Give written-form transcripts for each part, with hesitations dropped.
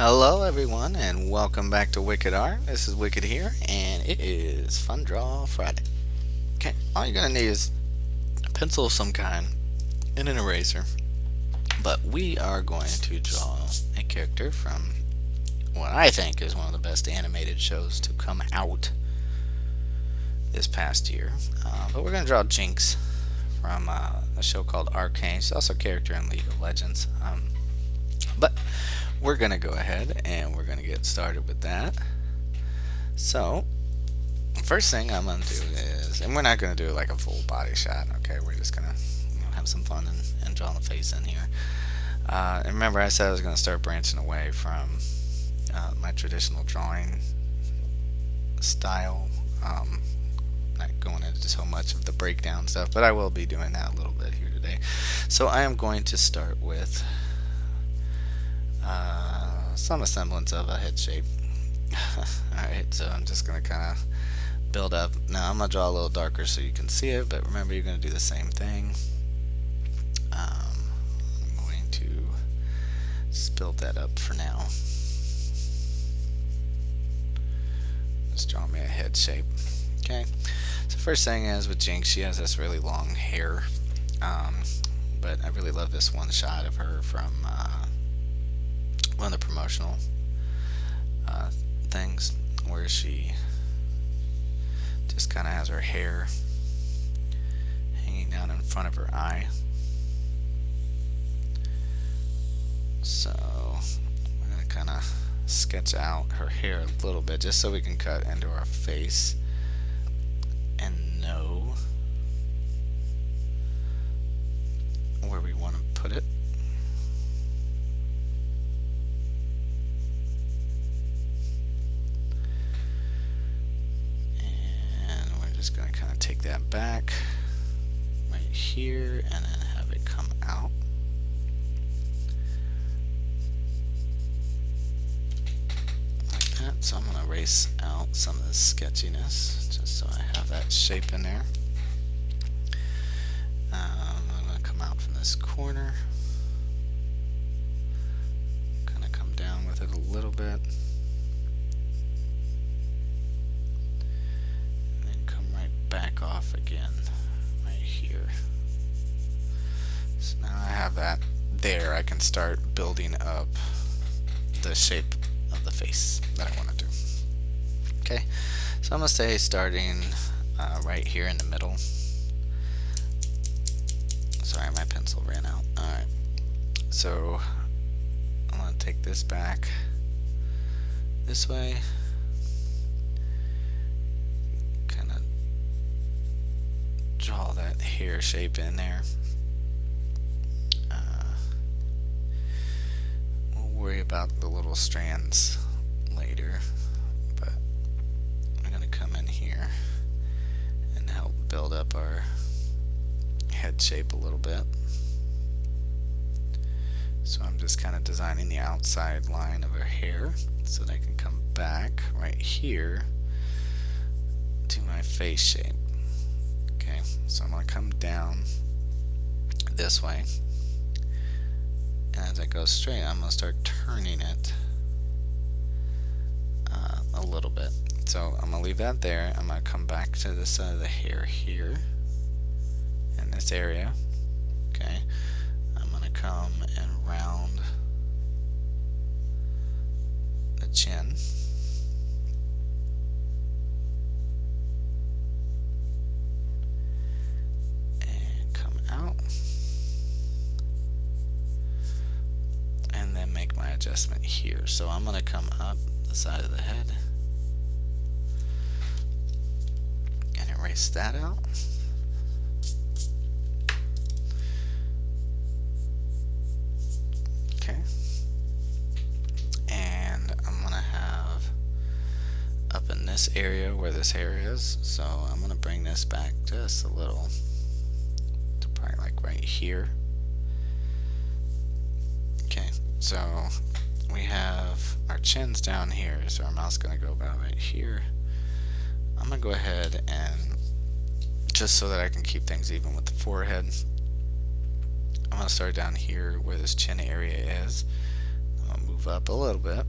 Hello, everyone, and welcome back to Wicked Art. This is Wicked here, and it is Fun Draw Friday. Okay, all you're gonna need is a pencil of some kind and an eraser. But we are going to draw a character from what I think is one of the best animated shows to come out this past year. But we're gonna draw Jinx from a show called Arcane. She's also a character in League of Legends. But we're gonna go ahead and we're gonna get started with that. So, first thing I'm gonna do is, and we're not gonna do like a full body shot. Okay, we're just gonna have some fun and draw the face in here. And remember, I said I was gonna start branching away from my traditional drawing style. Not going into so much of the breakdown stuff, but I will be doing that a little bit here today. So I am going to start with some semblance of a head shape. Alright, so I'm just going to kind of build up. Now I'm going to draw a little darker so you can see it, but remember you're going to do the same thing. I'm going to just build that up for now. Just draw me a head shape. Okay, so first thing is with Jinx, she has this really long hair. But I really love this one shot of her from one of the promotional things where she just kind of has her hair hanging down in front of her eye. So we're going to kind of sketch out her hair a little bit just so we can cut into our face and know where we want to put it. Going to kind of take that back right here and then have it come out. Like that. So I'm going to erase out some of the sketchiness just so I have that shape in there. I'm going to come out from this corner. Kind of come down with it a little bit. Back off again right here. So now I have that there. I can start building up the shape of the face that I want to do. Okay, so I'm going to say starting right here in the middle. Sorry, my pencil ran out. Alright, so I'm going to take this back this way. Draw that hair shape in there. We'll worry about the little strands later, but I'm going to come in here and help build up our head shape a little bit. So I'm just kind of designing the outside line of her hair so that I can come back right here to my face shape. Okay, so I'm going to come down this way, and as I go straight, I'm going to start turning it a little bit. So I'm going to leave that there. I'm going to come back to the side of the hair here in this area. Okay, I'm going to come and round the chin. Adjustment here. So I'm going to come up the side of the head and erase that out. Okay. And I'm going to have up in this area where this hair is, so I'm going to bring this back just a little to probably like right here. Okay, so we have our chins down here, so our mouth's is going to go about right here. I'm going to go ahead and, just so that I can keep things even with the forehead, I'm going to start down here where this chin area is. I'm going to move up a little bit.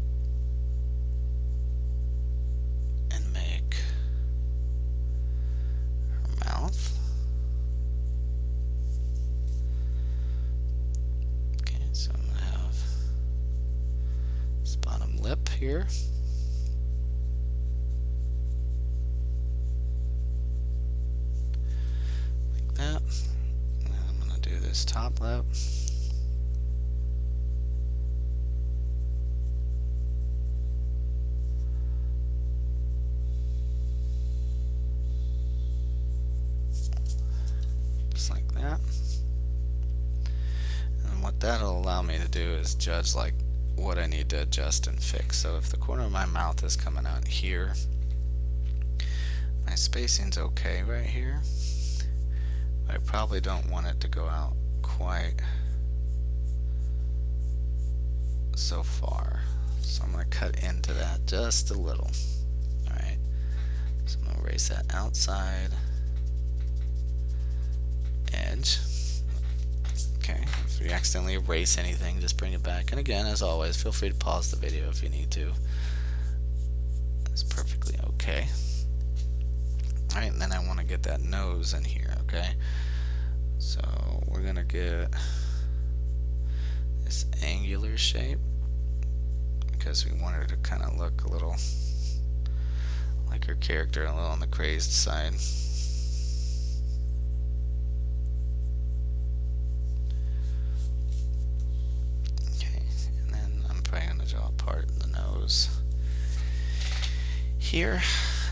here. Like that. And then I'm going to do this top lip. Just like that. And what that'll allow me to do is judge like what I need to adjust and fix. So if the corner of my mouth is coming out here, my spacing's okay right here, but I probably don't want it to go out quite so far. So I'm going to cut into that just a little. Alright, so I'm going to erase that outside edge. Okay, if you accidentally erase anything, just bring it back. And again, as always, feel free to pause the video if you need to. That's perfectly okay. Alright, and then I want to get that nose in here, okay? So we're going to get this angular shape because we want her to kind of look a little like her character, a little on the crazed side. Here,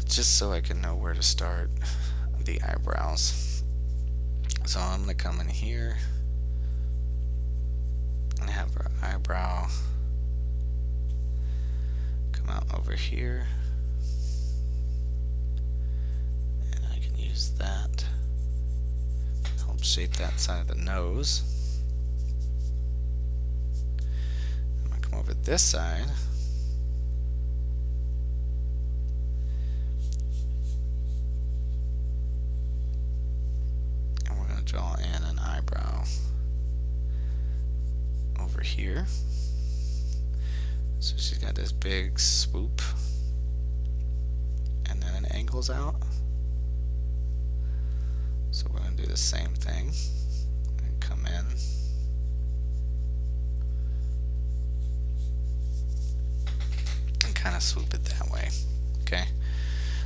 just so I can know where to start the eyebrows. So I'm going to come in here and have our eyebrow come out over here, and I can use that to help shape that side of the nose. I'm going to come over this side. Draw in an eyebrow over here. So she's got this big swoop, and then it angles out. So we're going to do the same thing and come in. And kind of swoop it that way. Okay.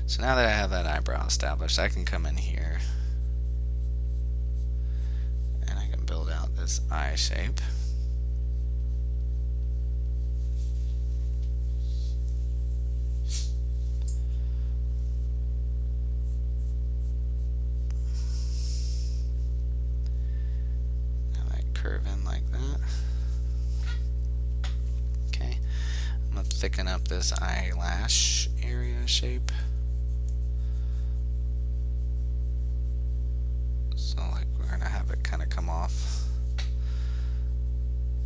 So now that I have that eyebrow established, I can come in here build out this eye shape. Now I curve in like that. Okay, I'm going to thicken up this eyelash area shape. So like we're going to have it kind of come off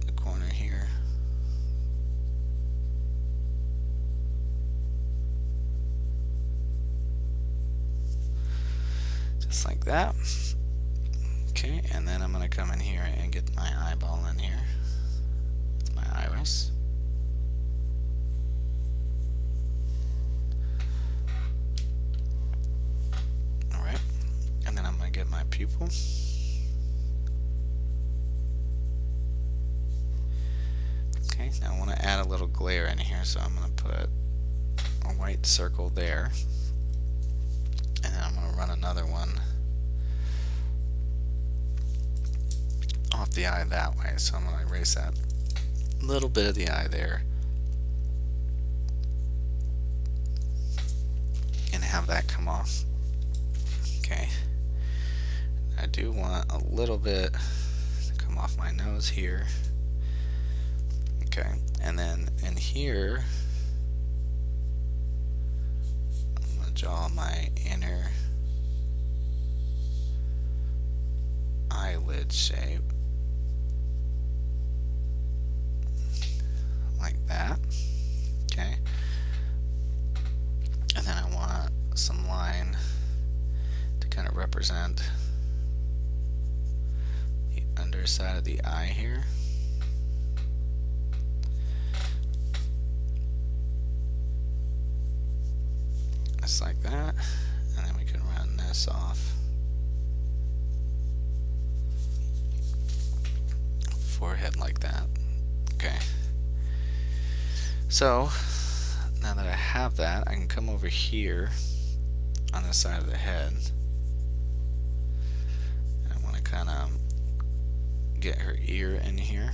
the corner here. Just like that. Okay, and then I'm going to come in here and get my eyeball in here with my iris. Alright, and then I'm going to get my pupil. Okay, now I want to add a little glare in here, so I'm going to put a white circle there, and then I'm going to run another one off the eye that way. So I'm going to erase that little bit of the eye there and have that come off. Okay, I do want a little bit to come off my nose here. Okay, and then in here, I'm going to draw my inner eyelid shape. Like that. Okay. And then I want some line to kind of represent the underside of the eye here. Just like that, and then we can run this off. Forehead like that. Okay. So Now that I have that, I can come over here on the side of the head. I want to kind of get her ear in here.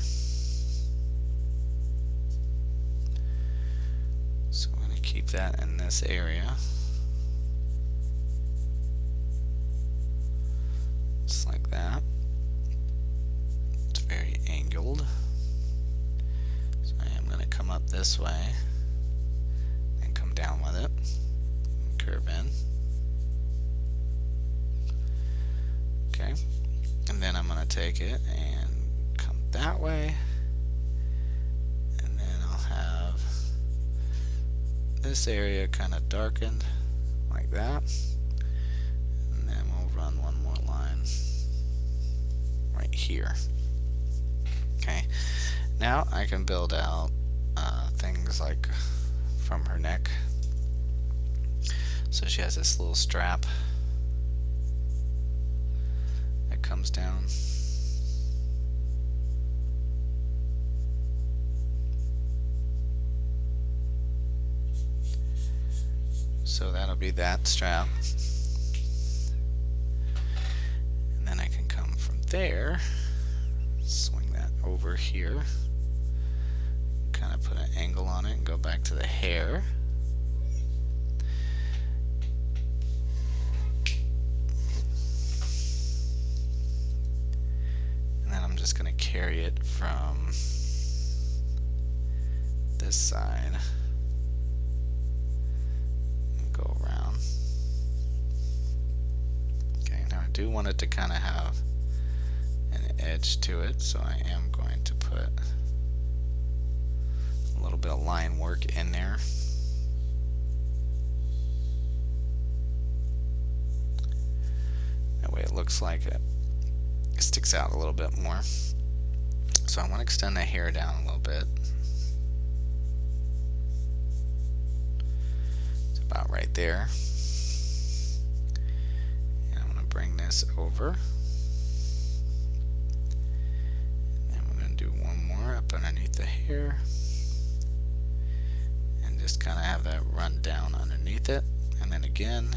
So I'm going to keep that in this area. Just like that. It's very angled. So I am going to come up this way and come down with it. And curve in. Okay. And then I'm going to take it and come that way. And then I'll have this area kind of darkened like that. And then we'll run one more line right here. Okay. Now I can build out things like from her neck. So she has this little strap that comes down. So that'll be that strap. And then I can come from there, swing that over here, kind of put an angle on it and go back to the hair. And then I'm just going to carry it from this side and go around. Okay, now I do want it to kind of have an edge to it, so I am going to put a little bit of line work in there. That way it looks like it sticks out a little bit more. So I want to extend the hair down a little bit. It's about right there. And I'm going to bring this over. And we're going to do one more up underneath the hair. And just kind of have that run down underneath it. And then again,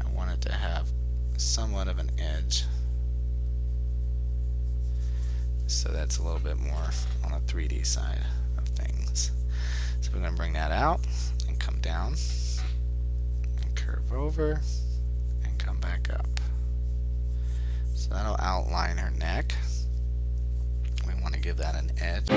I want it to have somewhat of an edge. So that's a little bit more on a 3D side of things. So we're going to bring that out and come down and curve over and come back up. So that'll outline her neck. We want to give that an edge.